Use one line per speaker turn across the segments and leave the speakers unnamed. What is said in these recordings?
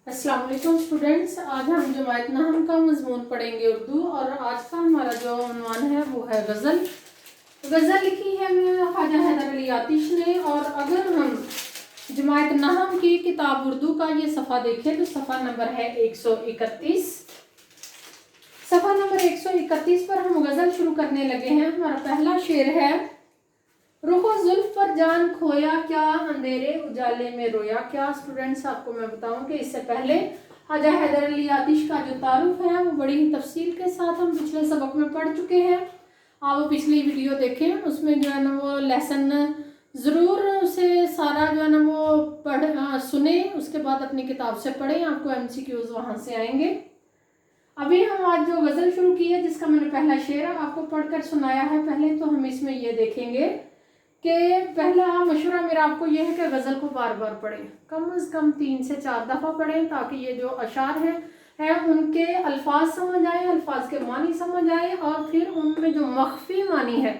अस्सलाम वालेकुम स्टूडेंट्स, आज हम जमायत नहम का मजमून पढ़ेंगे उर्दू। और आज का हमारा जो उन्वान है वो है गज़ल। गज़ल लिखी है ख्वाजा हैदर अली आतिश ने। और अगर हम जमायत नहम की किताब उर्दू का ये सफ़ा देखें तो सफ़ा नंबर है 131। सफ़ा नंबर 131 पर हम गज़ल शुरू करने लगे हैं। हमारा पहला शेर है, रुखो जुल्फ पर जान खोया क्या, अंधेरे उजाले में रोया क्या। स्टूडेंट्स, आपको मैं बताऊं कि इससे पहले ख्वाजा हैदर अली आतिश का जो तारुफ है वो बड़ी ही तफसील के साथ हम पिछले सबक में पढ़ चुके हैं। आप वो पिछली वीडियो देखें, उसमें जो है ना वो लेसन ज़रूर उसे सारा जो है ना वो सुने, उसके बाद अपनी किताब से पढ़ें, आपको MCQs वहाँ से आएंगे। अभी हम आज जो गज़ल शुरू की है जिसका मैंने पहला शेर आपको पढ़कर सुनाया है, पहले तो हम इसमें ये देखेंगे कि पहला मशवरा मेरा आपको यह है कि गज़ल को बार बार पढ़ें, कम से कम 3 से 4 दफ़ा पढ़ें, ताकि ये जो अशार है उनके अल्फाज समझ आए, अल्फाज के मानी समझ आए, और फिर उनमें जो मख्फी मानी है,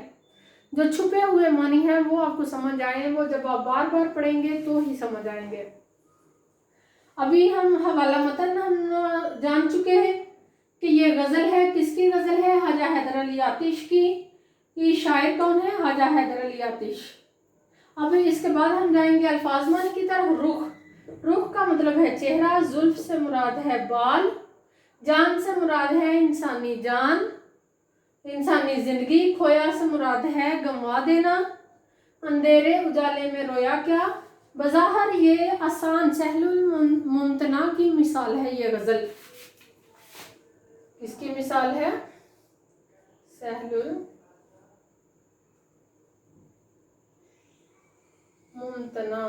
जो छुपे हुए मानी है वो आपको समझ आए। वो जब आप बार बार पढ़ेंगे तो ही समझ आएंगे। अभी हम हवाला मतन हम जान चुके हैं कि ये गज़ल है, किसकी गज़ल है? ख्वाजा हैदर अली आतिश की। ये शायर कौन है? ख्वाजा हैदर अली आतिश। अब इसके बाद हम जाएंगे अल्फाज मानी की तरफ। रुख का मतलब है चेहरा, जुल्फ से मुराद है बाल, जान से मुराद है इंसानी जान, इंसानी जिंदगी, खोया से मुराद है गंवा देना, अंधेरे उजाले में रोया क्या। बज़ाहिर ये आसान सहलुल मुमतना की मिसाल है। ये गज़ल किसकी मिसाल है? सहलुल मुमतना।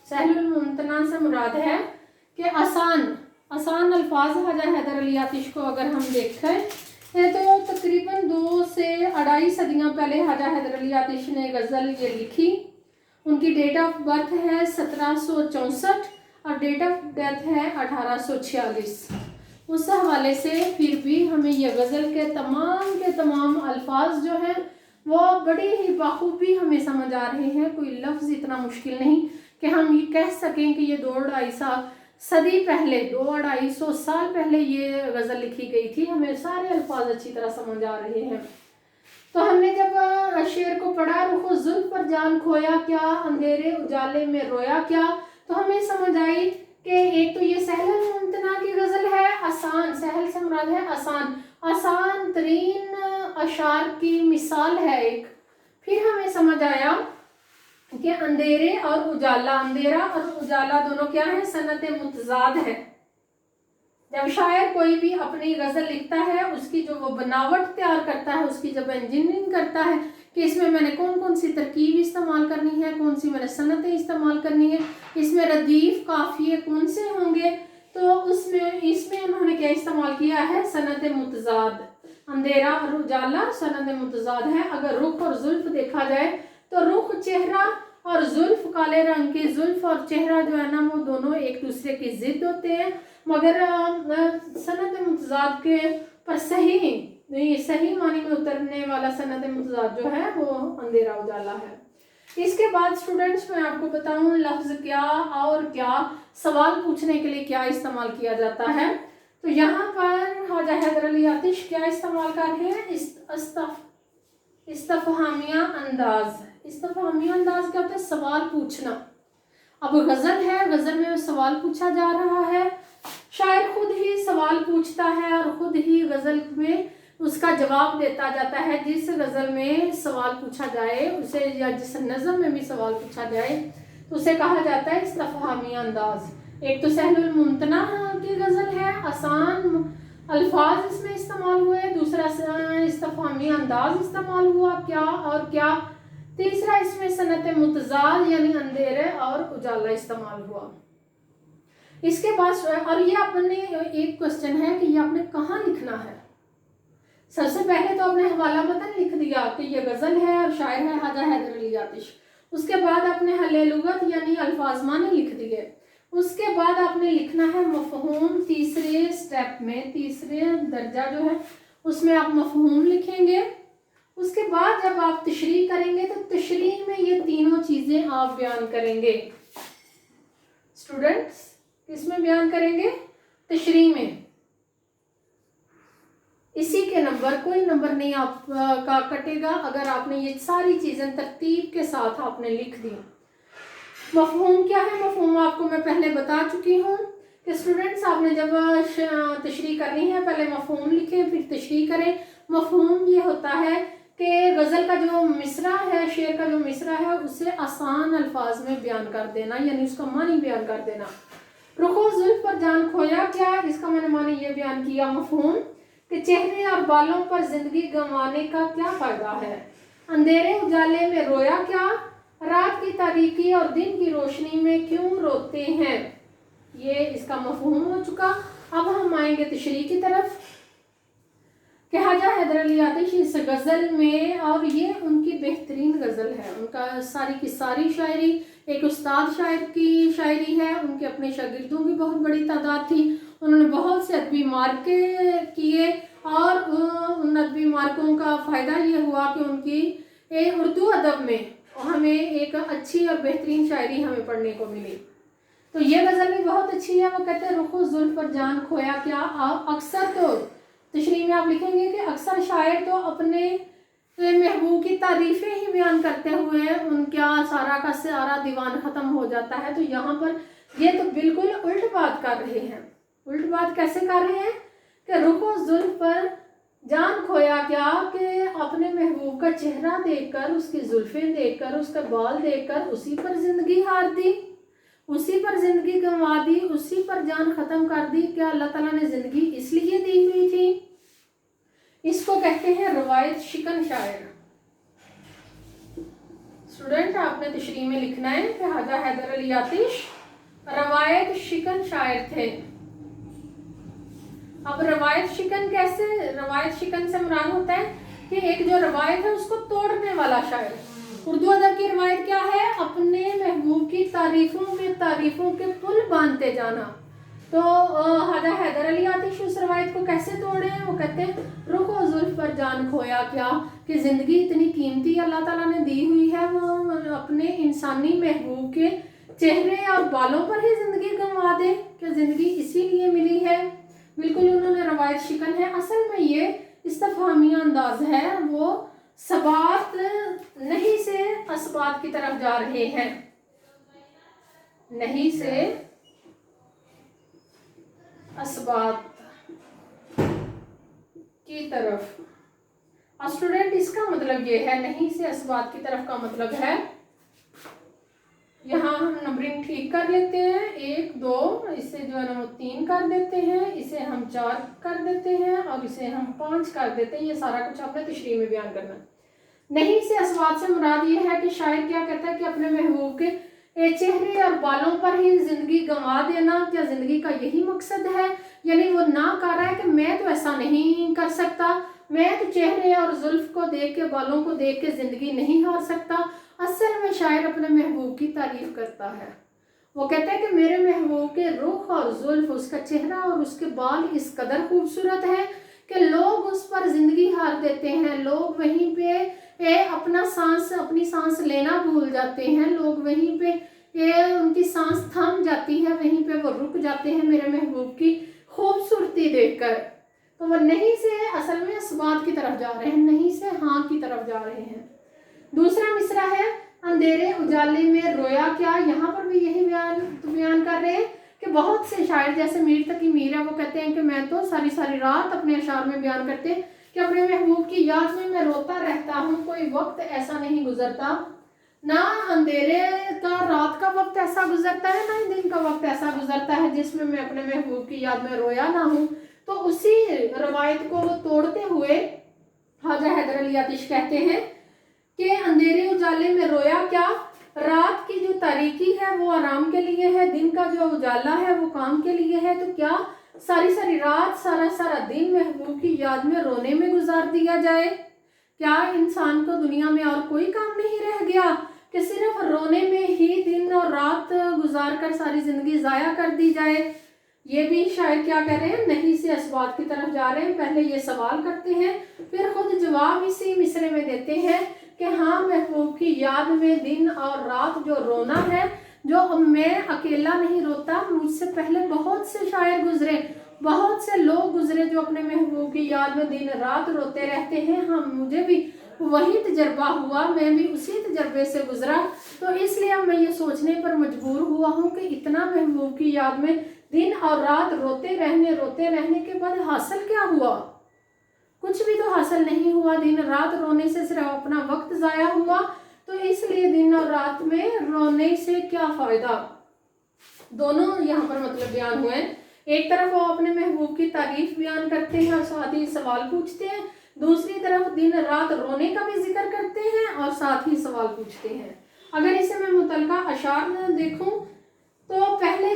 सहलुल मुमतना से मुराद है कि आसान अल्फाज। ख्वाजा हैदर अली आतिश को अगर हम देखें तो तकरीबन 2 से 2.5 सदियाँ पहले ख्वाजा हैदर अली आतिश ने गज़ल ये लिखी। उनकी डेट ऑफ बर्थ है 1764 और डेट ऑफ डेथ है 1846। उस हवाले से फिर भी हमें यह गज़ल के तमाम अल्फाज जो हैं वो बड़ी ही बाखूबी हमें समझ आ रहे हैं। कोई लफ्ज़ इतना मुश्किल नहीं कि हम ये कह सकें कि ये 2-2.5 सदी पहले, 2-250 साल पहले ये गज़ल लिखी गई थी। हमें सारे अल्फाज अच्छी तरह समझ आ रहे हैं। तो हमने जब शेर को पढ़ा, रुखो जुल्फ पर जान खोया क्या, अंधेरे उजाले में रोया क्या, तो हमें समझ आई कि एक तो ये सहल मुमतना की गज़ल है। आसान, सहल से मुराद है आसान तरीन अशार की मिसाल है एक। फिर हमें समझ आया कि अंधेरे और उजाला, अंधेरा और उजाला दोनों क्या है? सनत मुतजाद है। जब शायर कोई भी अपनी गज़ल लिखता है, उसकी जो वो बनावट तैयार करता है, उसकी जब इंजीनियरिंग करता है कि इसमें मैंने कौन कौन सी तरकीब इस्तेमाल करनी है, कौन सी मैंने सनतें इस्तेमाल करनी है, इसमें रदीफ काफिये कौन से होंगे, तो इसमें उन्होंने क्या इस्तेमाल किया है? सनत मुतजाद। अंधेरा और उजाला सनत मुतजाद है। अगर रुख और जुल्फ देखा जाए तो रुख चेहरा और जुल्फ काले रंग के, जुल्फ और चेहरा जो है ना वो दोनों एक दूसरे की जिद होते हैं, मगर सनत मुतजाद के पर सही मानी में उतरने वाला सनत मुतजाद जो है वो अंधेरा उजाला है। इसके बाद स्टूडेंट्स मैं आपको बताऊं लफ्ज़ क्या और क्या सवाल पूछने के लिए क्या इस्तेमाल किया जाता है। तो यहाँ पर ख्वाजा हैदर अली आतिश क्या इस्तेमाल कर रहे हैं? इस्तफहामिया अंदाज। इस्तफहामिया अंदाज क्या होता है? सवाल पूछना। अब गज़ल है, गज़ल में सवाल पूछा जा रहा है, शायर खुद ही सवाल पूछता है और खुद ही गज़ल में उसका जवाब देता जाता है। जिस गज़ल में सवाल पूछा जाए उसे, या जिस नज़म में भी सवाल पूछा जाए तो उसे कहा जाता है इस्तफहामिया अंदाज। एक तो सहलुल मुमतना की गज़ल है, आसान अल्फाज इसमें इस्तेमाल हुए, दूसरा इस्तफहामिया अंदाज इस्तेमाल हुआ, क्या और क्या, तीसरा इसमें सनत मुतजाद यानी अंधेरे और उजाला इस्तेमाल हुआ। इसके बाद और ये आपने एक क्वेश्चन है कि ये आपने कहाँ लिखना है। सबसे पहले तो आपने हवाला मतन लिख दिया कि ये गज़ल है और शायर है ख्वाजा हैदर अली आतिश। उसके बाद आपने हले लुगत यानी अल्फाज मानी लिख दिए। उसके बाद आपने लिखना है मफ़हूम। तीसरे स्टेप में, तीसरे दर्जा जो है उसमें आप मफ़हूम लिखेंगे। उसके बाद जब आप तशरीह करेंगे तो तशरीह में ये तीनों चीज़ें आप बयान करेंगे। स्टूडेंट्स किस में बयान करेंगे? तशरीह में। इसी के नंबर, कोई नंबर नहीं आपका कटेगा अगर आपने ये सारी चीज़ें तरतीब के साथ आपने लिख दी। मफ़हूम क्या है? मफ़हूम आपको मैं पहले बता चुकी हूँ कि स्टूडेंट्स आपने जब तशरीह करनी है पहले मफ़हूम लिखें फिर तशरीह करें। मफ़हूम ये होता है कि गज़ल का जो मिसरा है, शेर का जो मिसरा है, उसे आसान अल्फाज में बयान कर देना, यानी उसका मानी बयान कर देना। रुखो जुल्फ पर जान खोया क्या, इसका मैंने मानी ये बयान किया। मफ़हूम कि चेहरे और बालों पर जिंदगी गंवाने का क्या फ़ायदा है। अंधेरे उजाले में रोया क्या, रात की तारीकी और दिन की रोशनी में क्यों रोते हैं। ये इसका मफ़हूम हो चुका। अब हम आएंगे तशरीह की तरफ कि ख्वाजा हैदर अली आतिश इस गज़ल में, और ये उनकी बेहतरीन गज़ल है, उनका सारी की सारी शायरी एक उस्ताद शायर की शायरी है। उनके अपने शागिर्दों की बहुत बड़ी तादाद थी। उन्होंने बहुत से अदबी मार्के किए और उन अदबी मार्कों का फ़ायदा ये हुआ कि उनकी उर्दू अदब में हमें एक अच्छी और बेहतरीन शायरी हमें पढ़ने को मिली। तो ये गज़ल भी बहुत अच्छी है। वो कहते हैं रुखो जुल्फ पर जान खोया क्या। अक्सर तो तशरीह में आप लिखेंगे कि अक्सर शायर तो अपने महबूब की तारीफ़ें ही बयान करते हुए उनका सारा का सारा दीवान ख़त्म हो जाता है। तो यहाँ पर ये तो बिल्कुल उल्ट बात कर रहे हैं। उल्ट बात कैसे कर रहे हैं कि रुखो जुल्फ पर जान खोया क्या, कि अपने महबूब का चेहरा देखकर, उसकी जुल्फ़ें देखकर, उसका बाल देखकर उसी पर ज़िंदगी हार दी, उसी पर ज़िंदगी गंवा दी, उसी पर जान ख़त्म कर दी। क्या अल्लाह ताला ने ज़िंदगी इसलिए दी हुई थी? इसको कहते हैं रवायत शिकन शायर। स्टूडेंट आपने तशरीह में लिखना है कि ख्वाजा हैदर अली आतिश रवायत शिकन शायर थे। अब रवायत शिकन कैसे? रवायत शिकन से मुराद होता है कि एक जो रवायत है उसको तोड़ने वाला शायर। उर्दू अदब की रवायत क्या है? अपने महबूब की तारीफों में तारीफों के पुल बांधते जाना। तो ख्वाजा हैदर अली आतिश उस रवायत को कैसे तोड़े हैं? वो कहते हैं रुखो जुल्फ पर जान खोया क्या, कि ज़िंदगी इतनी कीमती अल्लाह ताला ने दी हुई है, वो अपने इंसानी महबूब के चेहरे और बालों पर ही ज़िंदगी गंवा दे। क्या ज़िंदगी इसीलिए मिली है? बिल्कुल उन्होंने रवायत शिकन है। असल में ये इस्तफहामी अंदाज है, वो सबात नहीं से असबात की तरफ जा रहे हैं, नहीं से असबात की तरफ। स्टूडेंट इसका मतलब ये है, नहीं से असबात की तरफ का मतलब है, यहाँ हम नंबरिंग ठीक कर लेते हैं, 1 2, इसे जो है ना वो 3 कर देते हैं, इसे हम 4 कर देते हैं और इसे हम 5 कर देते हैं। ये सारा कुछ आपने तशरीह में बयान करना है। नहीं से असबात से मुराद ये है कि शायर क्या कहता है कि अपने महबूब के चेहरे और बालों पर ही जिंदगी गंवा देना। क्या जिंदगी का यही मकसद है? यानी वो ना कह रहा है कि मैं तो ऐसा नहीं कर सकता, मैं तो चेहरे और जुल्फ को देख के, बालों को देख के जिंदगी नहीं हार सकता। असल में शायर अपने महबूब की तारीफ करता है। वो कहता है कि मेरे महबूब के रुख और जुल्फ, उसका चेहरा और उसके बाल इस कदर खूबसूरत है कि लोग उस पर जिंदगी हार देते हैं। लोग वहीं पे अपनी सांस लेना भूल जाते हैं। लोग वहीं पे उनकी सांस थम जाती है, वहीं पे वो रुक जाते हैं मेरे महबूब की खूबसूरती देखकर। तो वो नहीं से असल में असबात की तरफ जा रहे हैं, नहीं से हाँ की तरफ जा रहे हैं। दूसरा मिसरा है अंधेरे उजाले में रोया क्या। यहाँ पर भी यही बयान कर रहे हैं कि बहुत से शायर जैसे मीर तकी मीर है, वो कहते हैं कि मैं तो सारी सारी रात अपने अशार में बयान करते हैं कि अपने महबूब की याद में मैं रोता रहता हूँ। कोई वक्त ऐसा नहीं गुजरता, ना अंधेरे का रात का वक्त ऐसा गुजरता है, ना ही दिन का वक्त ऐसा गुजरता है जिसमें मैं अपने महबूब की याद में रोया ना हूँ। तो उसी रवायत को वो तोड़ते हुए ख्वाजा हैदर अली आतिश कहते हैं कि अंधेरे उजाले में रोया क्या, रात की जो तारीकी है वो आराम के लिए है, दिन का जो उजाला है वो काम के लिए है। तो क्या सारी सारी रात, सारा सारा दिन महबूब की याद में रोने में गुजार दिया जाए? क्या इंसान को दुनिया में और कोई काम नहीं रह गया कि सिर्फ रोने में ही दिन और रात गुजार कर सारी जिंदगी जाया कर दी जाए? ये भी शायर क्या कह रहे हैं, नहीं से असबात की तरफ जा रहे हैं। पहले ये सवाल करते हैं, फिर खुद जवाब इसी मिसरे में देते हैं कि हाँ, महबूब की याद में दिन और रात जो रोना है, जो अब मैं अकेला नहीं रोता, मुझसे पहले बहुत से शायर गुजरे, बहुत से लोग गुजरे जो अपने महबूब की याद में दिन रात रोते रहते हैं। हाँ, मुझे भी वही तजर्बा हुआ, मैं भी उसी तजर्बे से गुजरा, तो इसलिए अब मैं ये सोचने पर मजबूर हुआ हूँ कि इतना महबूब की याद में दिन और रात रोते रहने के बाद हासिल क्या हुआ? कुछ भी तो हासिल नहीं हुआ। दिन रात रोने से सिर्फ अपना वक्त ज़ाया हुआ, तो इसलिए दिन और रात में रोने से क्या फ़ायदा। दोनों यहाँ पर मतलब बयान हुए। एक तरफ वो अपने महबूब की तारीफ बयान करते हैं और साथ ही सवाल पूछते हैं, दूसरी तरफ दिन रात रोने का भी जिक्र करते हैं और साथ ही सवाल पूछते हैं। अगर इसे मैं मुतलका अशार में देखूं तो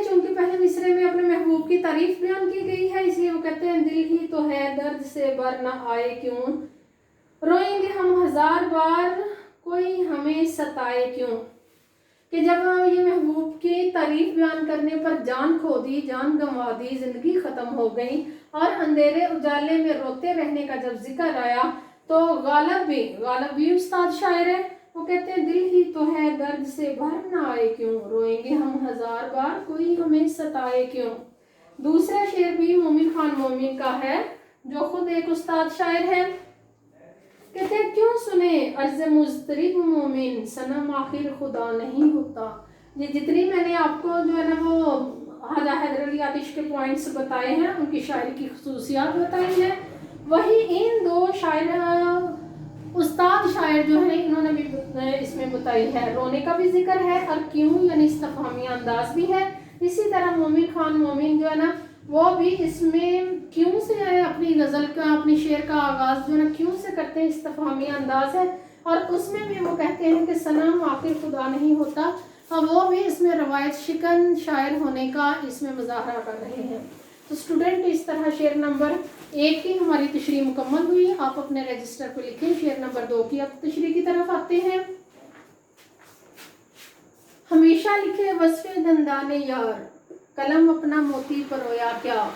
चूंकि पहले मिसरे में अपने महबूब की तारीफ बयान की गई है, इसलिए वो कहते हैं दिल ही तो है दर्द से बर न आए क्यों, रोएंगे हम हजार बार कोई हमें सताए क्यों। कि जब ये महबूब की तारीफ बयान करने पर जान खो दी, जान गंवा दी, जिंदगी खत्म हो गई और अंधेरे उजाले में रोते रहने का जब जिक्र आया, तो गालब भी उस्ताद शायर है, वो कहते हैं दिल ही तो है दर्द से भर ना आए क्यों, रोएंगे हम हजार बार कोई हमें सताए क्यों। दूसरा शेर भी मोमिन खान मोमिन का है, जो खुद एक उस्ताद शायर है। कहते हैं क्यों सुने अर्ज़ मुज़तरिब मोमिन, सनम आखिर खुदा नहीं होता। ये जितनी मैंने आपको जो है ना वो ख्वाजा हैदर अली आतिश के पॉइंट्स बताए हैं, उनकी शायरी की खसूसियात बताई हैं, वही इन दो शायर उस्ताद शायर जो है इन्होंने भी इसमें बताई है। रोने का भी जिक्र है और क्यों यानी इस्तफहामिया अंदाज भी है। इसी तरह मोमिन खान मोमिन जो है ना वो भी इसमें क्यों से है, अपनी गज़ल का अपनी शेर का आगाज़ जो है ना क्यों से करते हैं, इस्तफहामिया अंदाज है। और उसमें भी वो कहते हैं कि सनम आखिर खुदा नहीं होता, और वो भी इसमें रवायत शिकन शायर होने का इसमें मुजाहरा कर रहे हैं। तो स्टूडेंट इस तरह शेर नंबर 1 की हमारी तशरीह मुकम्मल हुई। आप अपने रजिस्टर पर लिखें। शेर नंबर 2 की अब तशरीह की तरफ आते हैं। हमेशा लिखे वस्फ़े दंदाने यार, कलम अपना मोती परोया क्या।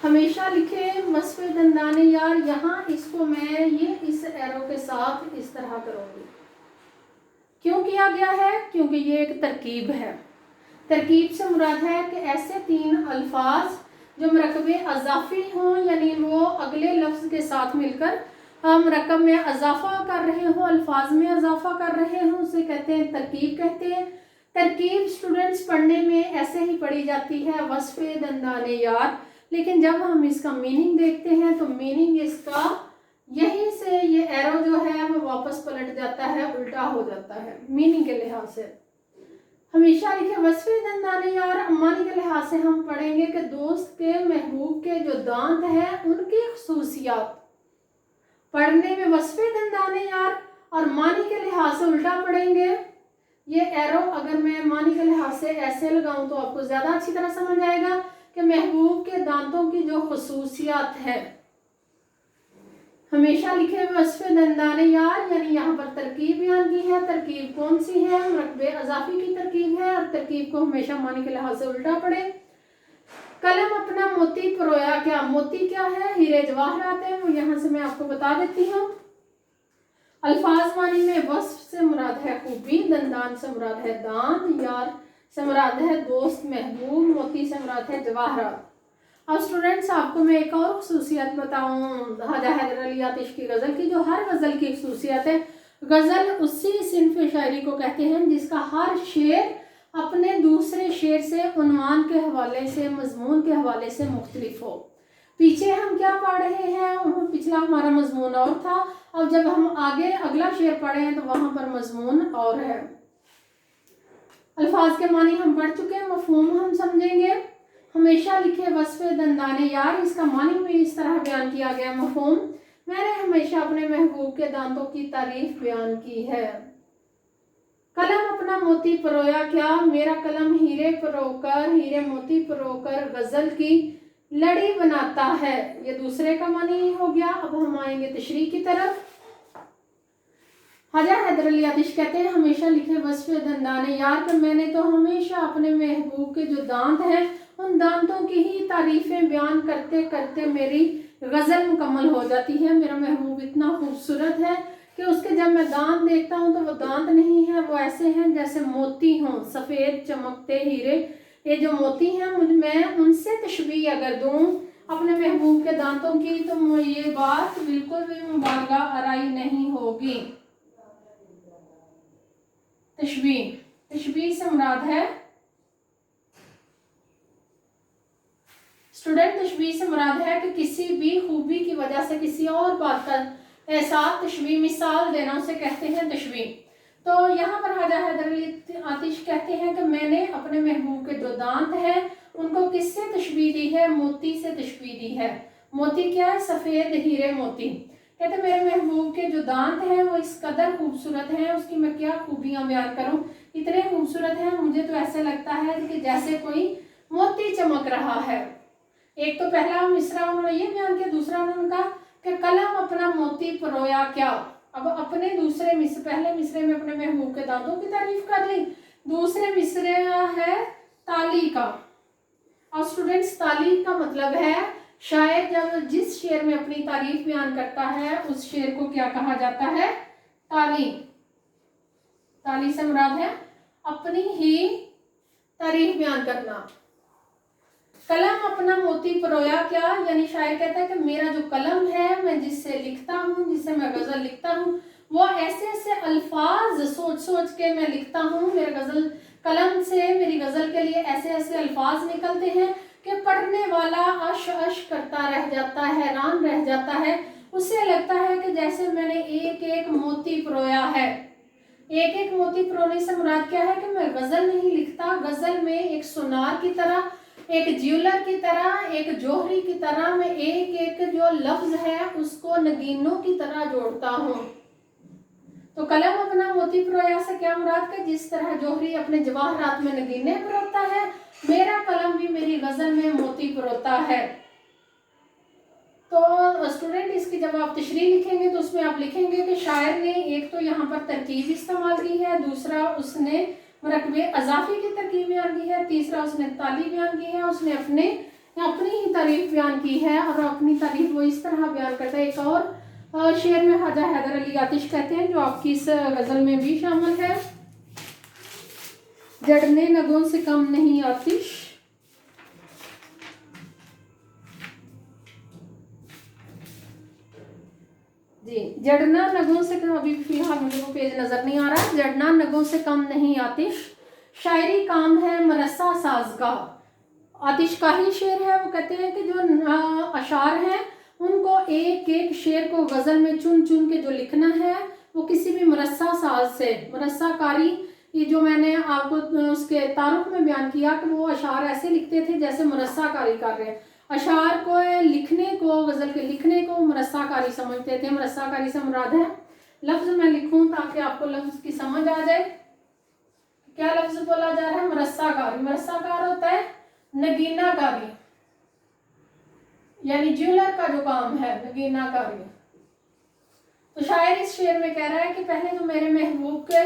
हमेशा लिखे वस्फ़े दंदाने यार, यहाँ इसको मैं ये इस एरो के साथ इस तरह करूँगी। क्यों किया गया है? क्योंकि ये एक तरकीब है। तरकीब से मुराद है कि ऐसे 3 अल्फाज जो मरकबे अज़ाफ़ी हों, यानी वो अगले लफ्ज़ के साथ मिलकर मरकब में अज़ाफ़ा कर रहे हों, अल्फाज में अज़ाफ़ा कर रहे हों, उसे कहते हैं तरकीब कहते हैं। तरकीब स्टूडेंट्स पढ़ने में ऐसे ही पढ़ी जाती है वस्फ़े दंदाने यार, लेकिन जब हम इसका मीनिंग देखते हैं तो मीनिंग इसका यहीं से ये एरो जो है वो वापस पलट जाता है, उल्टा हो जाता है मीनिंग के लिहाज से। हमेशा लिखे वस्फ़े दंदाने यार, मानी के लिहाज से हम पढ़ेंगे कि दोस्त के महबूब के जो दांत हैं उनकी खसूसियात। पढ़ने में वस्फ़े दंदाने यार और मानी के लिहाज से उल्टा पढ़ेंगे। ये एरो अगर मैं मानी के लिहाज से ऐसे लगाऊं तो आपको ज़्यादा अच्छी तरह समझ आएगा कि महबूब के दांतों की जो खसूसियात है। हमेशा लिखे वस्फ़े दंदाने यार, यानी यहाँ पर तरकीब बयान की है। तरकीब कौन सी है? मरकबे अज़ाफ़ी की तरकीब है और तरकीब को हमेशा मानी के लिहाज से उल्टा पढ़े। कलम अपना मोती परोया क्या, मोती क्या है? हीरे जवाहरात है, वो यहाँ से मैं आपको बता देती हूँ। अल्फाज मानी में वस्फ से मुराद है खूबी, दंदान से मुराद है दांत, यार से मुराद है दोस्त महबूब, मोती से मुराद है जवाहरात। अब स्टूडेंट्स आपको मैं एक और खसूसियत बताऊँ ख्वाजा हैदर अली आतिश की गज़ल की, जो हर गज़ल की खसूसियत है। गज़ल उसी सिन्फ़ शायरी को कहते हैं जिसका हर शेर अपने दूसरे शेर से उन्वान के हवाले से, मजमून के हवाले से मुख्तलिफ हो। पीछे हम क्या पढ़ रहे हैं, पिछला हमारा मजमून और था, अब जब हम आगे अगला शेर पढ़े हैं तो वहाँ पर मजमून और है। अल्फाज के मानी हम पढ़ चुके हैं, मफहूम हम समझेंगे। हमेशा लिखे वस्फ़े दंदाने यार, इसका मानी में इस तरह बयान किया गया। मफहूम, मैंने हमेशा अपने महबूब के दांतों की तारीफ बयान की है। कलम अपना मोती परोया क्या, मेरा कलम हीरे परोकर, हीरे मोती परोकर गज़ल की लड़ी बनाता है। ये दूसरे का मानी हो गया। अब हम आएंगे तशरीह की तरफ। ख्वाजा हैदर अली आतिश कहते हैं हमेशा लिखे वस्फ़े दंदाने यार, कि मैंने तो हमेशा अपने महबूब के जो दांत हैं उन दांतों की ही तारीफ़ें बयान करते करते मेरी गज़ल मुकम्मल हो जाती है। मेरा महबूब इतना खूबसूरत है کہ اس کے جب میں دانت دیکھتا ہوں تو وہ دانت نہیں ہے، وہ ایسے ہیں جیسے موتی ہوں، سفید چمکتے ہیرے۔ یہ جو موتی ہیں میں ان سے تشبیہ اگر دوں اپنے محبوب کے دانتوں کی تو یہ بات بالکل بھی مبالغہ آرائی نہیں ہوگی۔ تشبیہ سے مراد ہے اسٹوڈنٹ، تشبیہ سے مراد ہے کہ کسی بھی خوبی کی وجہ سے کسی اور بات کا احساس، تشبیہ مثال دینا اسے کہتے ہیں تشبیہ۔ تو یہاں پر خواجہ حیدر علی آتش کہتے ہیں کہ میں نے اپنے محبوب کے جو دانت ہیں ان کو کس سے تشبیہ دی ہے؟ موتی سے تشبیہ دی ہے۔ موتی کیا ہے؟ سفید ہیرے موتی۔ کہتے میرے محبوب کے جو دانت ہیں وہ اس قدر خوبصورت ہیں، اس کی میں کیا خوبیاں بیان کروں، اتنے خوبصورت ہیں مجھے تو ایسے لگتا ہے کہ جیسے کوئی موتی چمک رہا ہے۔ ایک تو پہلا مصرع انہوں نے یہ بیان کیا، دوسرا انہوں نے کہا کہ قلم اپنا موتی پرویا کیا۔ اب اپنے دوسرے مصرع، پہلے مصرع میں اپنے محبوب کے دانتوں کی تعریف کر لی، دوسرے مصرع ہے تالی کا۔ اور اسٹوڈنٹس تالی کا مطلب ہے شاعر جب جس شعر میں اپنی تعریف بیان کرتا ہے اس شعر کو کیا کہا جاتا ہے؟ تالی۔ تالی سے مراد ہے اپنی ہی تعریف بیان کرنا۔ قلم اپنا موتی پرویا کیا، یعنی شاعر کہتا ہے کہ میرا جو قلم ہے میں جس سے لکھتا ہوں، جس سے میں غزل لکھتا ہوں، وہ ایسے ایسے الفاظ سوچ سوچ کے میں لکھتا ہوں، میرے غزل قلم سے میری غزل کے لیے ایسے ایسے الفاظ نکلتے ہیں کہ پڑھنے والا عش عش کرتا رہ جاتا ہے، حیران رہ جاتا ہے، اسے لگتا ہے کہ جیسے میں نے ایک ایک موتی پرویا ہے۔ ایک ایک موتی پرونے سے مراد کیا ہے کہ میں غزل نہیں لکھتا، غزل میں ایک سونار کی طرح، ایک جیولر کی طرح، ایک جوہری کی طرح میں ایک ایک جو لفظ ہے اس کو نگینوں کی طرح جوڑتا ہوں۔ تو قلم اپنا موتی پرویا سے کیا مراد کہ جس طرح جوہری اپنے جواہرات میں نگینے پروتا ہے، میرا قلم بھی میری غزل میں موتی پروتا ہے۔ تو اسٹوڈنٹ اس کی جب آپ تشریح لکھیں گے تو اس میں آپ لکھیں گے کہ شاعر نے ایک تو یہاں پر ترکیب استعمال کی ہے، دوسرا اس نے مرکب اضافی کی ترکیب بیان کی ہے، تیسرا اس نے تالی بیان کی ہے، اس نے اپنی ہی تعریف بیان کی ہے، اور اپنی تعریف وہ اس طرح بیان کرتا ہے۔ ایک اور شعر میں خواجہ حیدر علی آتش کہتے ہیں جو آپ کی اس غزل میں بھی شامل ہے، جڑنے نگوں سے کم نہیں آتش، جی جڑنا نگوں سے کم، ابھی فی الحال مجھے وہ پیج نظر نہیں آ رہا، جڑنا نگوں سے کم نہیں آتش، شاعری کام ہے مرصع ساز کا۔ آتش کا ہی شعر ہے، وہ کہتے ہیں کہ جو اشعار ہیں ان کو ایک ایک شعر کو غزل میں چن چن کے جو لکھنا ہے وہ کسی بھی مرصع ساز سے، مرصع کاری، یہ جو میں نے آپ کو اس کے تعارف میں بیان کیا کہ وہ اشعار ایسے لکھتے تھے جیسے مرصع کاری کر رہے ہیں، اشعار کو لکھنے کو، غزل کے لکھنے کو مرصع کاری سمجھتے تھے۔ مرصع کاری سے مراد ہے، لفظ میں لکھوں تاکہ آپ کو لفظ کی سمجھ آ جائے، کیا لفظ بولا جا رہا ہے؟ مرصع کاری۔ مرصع کار ہوتا ہے نگینہ کاری، یعنی جیولر کا جو کام ہے نگینہ کاری۔ تو شاعر اس شعر میں کہہ رہا ہے کہ پہلے تو میرے محبوب کے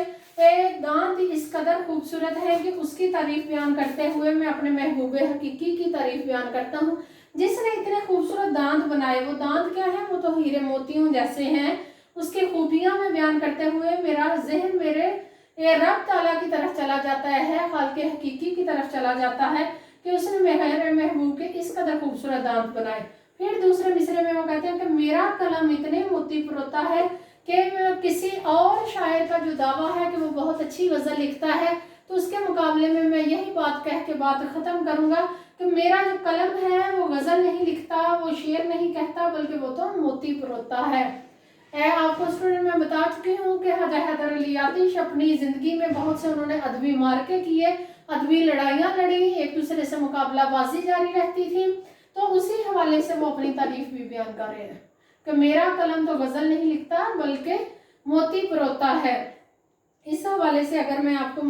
دانت اس قدر خوبصورت ہیں کہ اس کی تعریف بیان کرتے ہوئے میں اپنے محبوب حقیقی کی تعریف بیان کرتا ہوں جس نے اتنے خوبصورت دانت بنائے۔ وہ دانت کیا ہیں؟ وہ تو ہیرے موتیوں جیسے ہیں۔ اس کی خوبیاں میں بیان کرتے ہوئے میرا ذہن میرے رب تعالیٰ کی طرف چلا جاتا ہے، خالق حقیقی کی طرف چلا جاتا ہے کہ اس نے میرے محبوب کے اس قدر خوبصورت دانت بنائے۔ پھر دوسرے مصرے میں وہ کہتے ہیں کہ میرا قلم اتنے موتی پروتا ہے کہ کسی اور شاعر کا جو دعویٰ ہے کہ وہ بہت اچھی غزل لکھتا ہے تو اس کے مقابلے میں میں یہی بات کہہ کے بات ختم کروں گا کہ میرا جو قلم ہے وہ غزل نہیں لکھتا، وہ شعر نہیں کہتا، بلکہ وہ تو موتی پروتا ہے۔ آپ کو اسٹوڈنٹ میں بتا چکی ہوں کہ خواجہ حیدر علی آتش اپنی زندگی میں بہت سے انہوں نے ادبی معرکے کیے، ادبی لڑائیاں لڑی، ایک دوسرے سے مقابلہ بازی جاری رہتی تھی، تو اسی حوالے سے وہ اپنی تعریف بھی بیان کر رہے ہیں کہ میرا قلم تو غزل نہیں لکھتا بلکہ موتی پروتا ہے۔ اس حوالے سے اگر میں آپ کو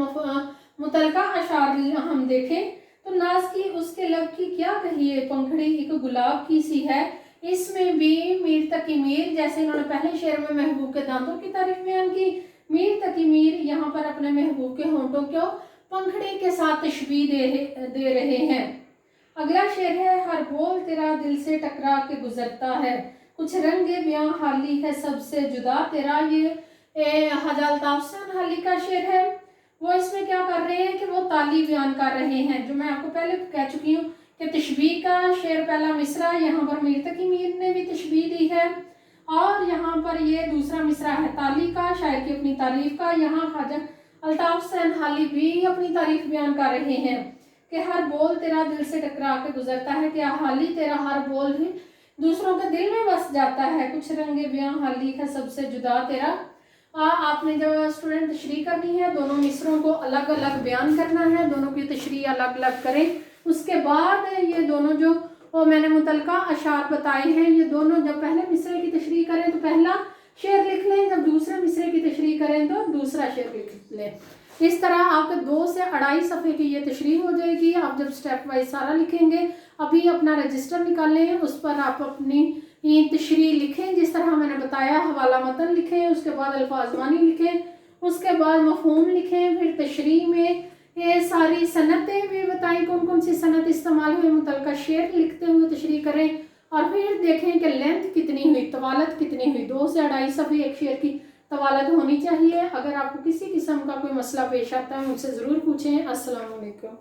متعلقہ اشعار ہم دیکھیں تو ناز کی اس کے لب کی کیا کہیے، پنکھڑی ایک گلاب کی سی ہے، اس میں بھی میر تقی میر، جیسے انہوں نے پہلے شعر میں محبوب کے دانتوں کی تعریف بیان کی، میر تقی میر یہاں پر اپنے محبوب کے ہونٹوں کو پنکھڑی کے ساتھ تشبیہ دے رہے ہیں۔ اگلا شعر ہے، ہر بول تیرا دل سے ٹکرا کے گزرتا ہے، कुछ रंग बयां हाली है सबसे जुदा तेरा, ये हाजा अल्ताफ हुसैन हाली का शेर है। वो इसमें क्या कर रहे हैं कि वो ताली बयान कर रहे हैं, जो मैं आपको पहले कह चुकी हूँ कि तशबीह का शेर पहला मिसरा, यहाँ पर मीर तकी मीर ने भी तशबीह दी है, और यहाँ पर ये दूसरा मिसरा है ताली का, शायर की अपनी तारीफ का। यहाँ हाजा अल्ताफ हुसैन हाली भी अपनी तारीफ बयान कर रहे हैं कि हर बोल तेरा दिल से टकरा के गुजरता है, कि हाली तेरा हर बोल भी दूसरों के दिल में बस जाता है। कुछ रंगे बयां हाली है सबसे जुदा तेरा। आपने जो स्टूडेंट तशरीह करनी है, दोनों मिसरों को अलग अलग बयान करना है, दोनों की तशरीह अलग अलग करें। उसके बाद ये दोनों जो वो मैंने मुतलका अशार बताए हैं, ये दोनों जब पहले मिसरे की तशरीह करें तो पहला शेर लिख लें, जब दूसरे मिसरे की तशरीह करें तो दूसरा शेर लिख लें। इस तरह आपके 2 से 2.5 सफ़े की ये तशरीह हो जाएगी। आप जब स्टेप वाइज सारा लिखेंगे, अभी अपना रजिस्टर निकालें, उस पर आप अपनी तशरीह लिखें जिस तरह मैंने बताया, हवाला मतन लिखें, उसके बाद अल्फाज मानी लिखें, उसके बाद मफ़हूम लिखें, फिर तशरीह में ये सारी सनतें भी बताएं, कौन कौन सी सनत इस्तेमाल हुई, मुतलका शेर लिखते हुए तशरीह करें, और फिर देखें कि लेंथ कितनी हुई, तवालत कितनी हुई। 2 से 2.5 सफ़े एक शेर की तवालत होनी चाहिए। अगर आपको किसी किस्म का कोई मसला पेश आता है मुझसे ज़रूर पूछें। अस्सलाम वालेकुम।